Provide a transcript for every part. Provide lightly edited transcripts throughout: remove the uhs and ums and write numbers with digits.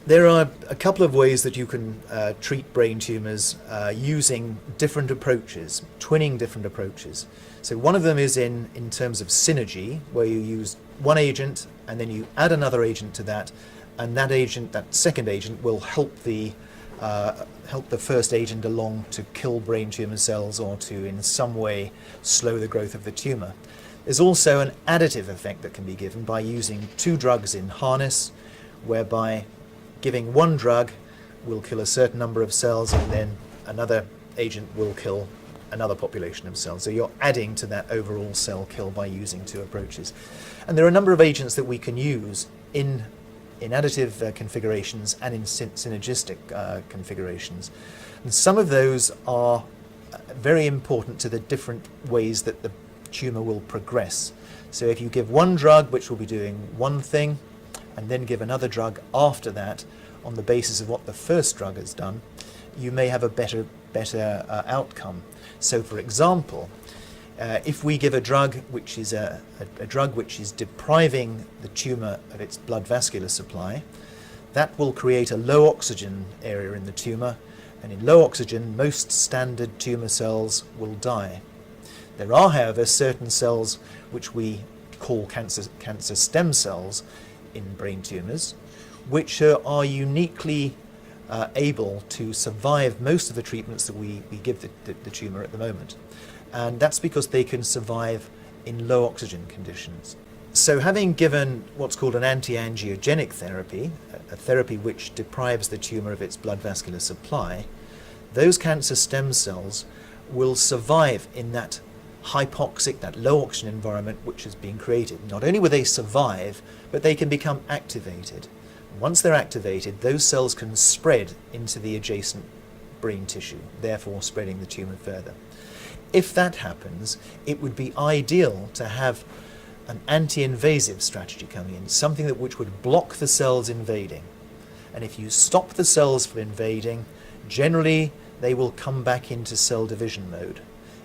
There are a couple of ways that you can treat brain tumours using different approaches, twinning different approaches. So one of them is in terms of synergy, where you use one agent and then you add another agent to that, and that agent, that second agent, will help the first agent along to kill brain tumour cells or to in some way slow the growth of the tumour. There's also an additive effect that can be given by using two drugs in harness, whereby giving one drug will kill a certain number of cells and then another agent will kill another population of cells. So you're adding to that overall cell kill by using two approaches. And there are a number of agents that we can use in additive configurations and in synergistic configurations. And some of those are very important to the different ways that the tumour will progress. So if you give one drug which will be doing one thing, and then give another drug after that on the basis of what the first drug has done, you may have a better outcome. So for example, if we give a drug which is a drug which is depriving the tumour of its blood vascular supply, that will create a low oxygen area in the tumour, and in low oxygen most standard tumour cells will die. There are, however, certain cells which we call cancer stem cells in brain tumours, which are uniquely able to survive most of the treatments that we give the tumour at the moment. And that's because they can survive in low oxygen conditions. So having given what's called an anti-angiogenic therapy, a therapy which deprives the tumour of its blood vascular supply, those cancer stem cells will survive in that hypoxic, that low oxygen environment which has been created. Not only will they survive, but they can become activated. Once they're activated, those cells can spread into the adjacent brain tissue, therefore spreading the tumour further. If that happens, it would be ideal to have an anti-invasive strategy coming in, something which would block the cells invading. And if you stop the cells from invading, generally they will come back into cell division mode.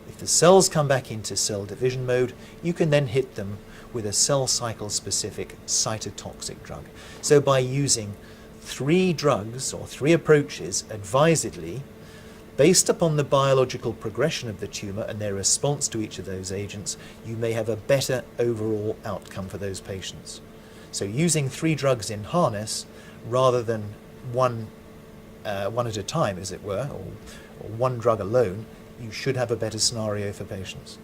If the cells come back into cell division mode, you can then hit them with a cell cycle specific cytotoxic drug. So by using three drugs or three approaches advisedly, based upon the biological progression of the tumour and their response to each of those agents, you may have a better overall outcome for those patients. So using three drugs in harness rather than one at a time, as it were, or one drug alone, you should have a better scenario for patients.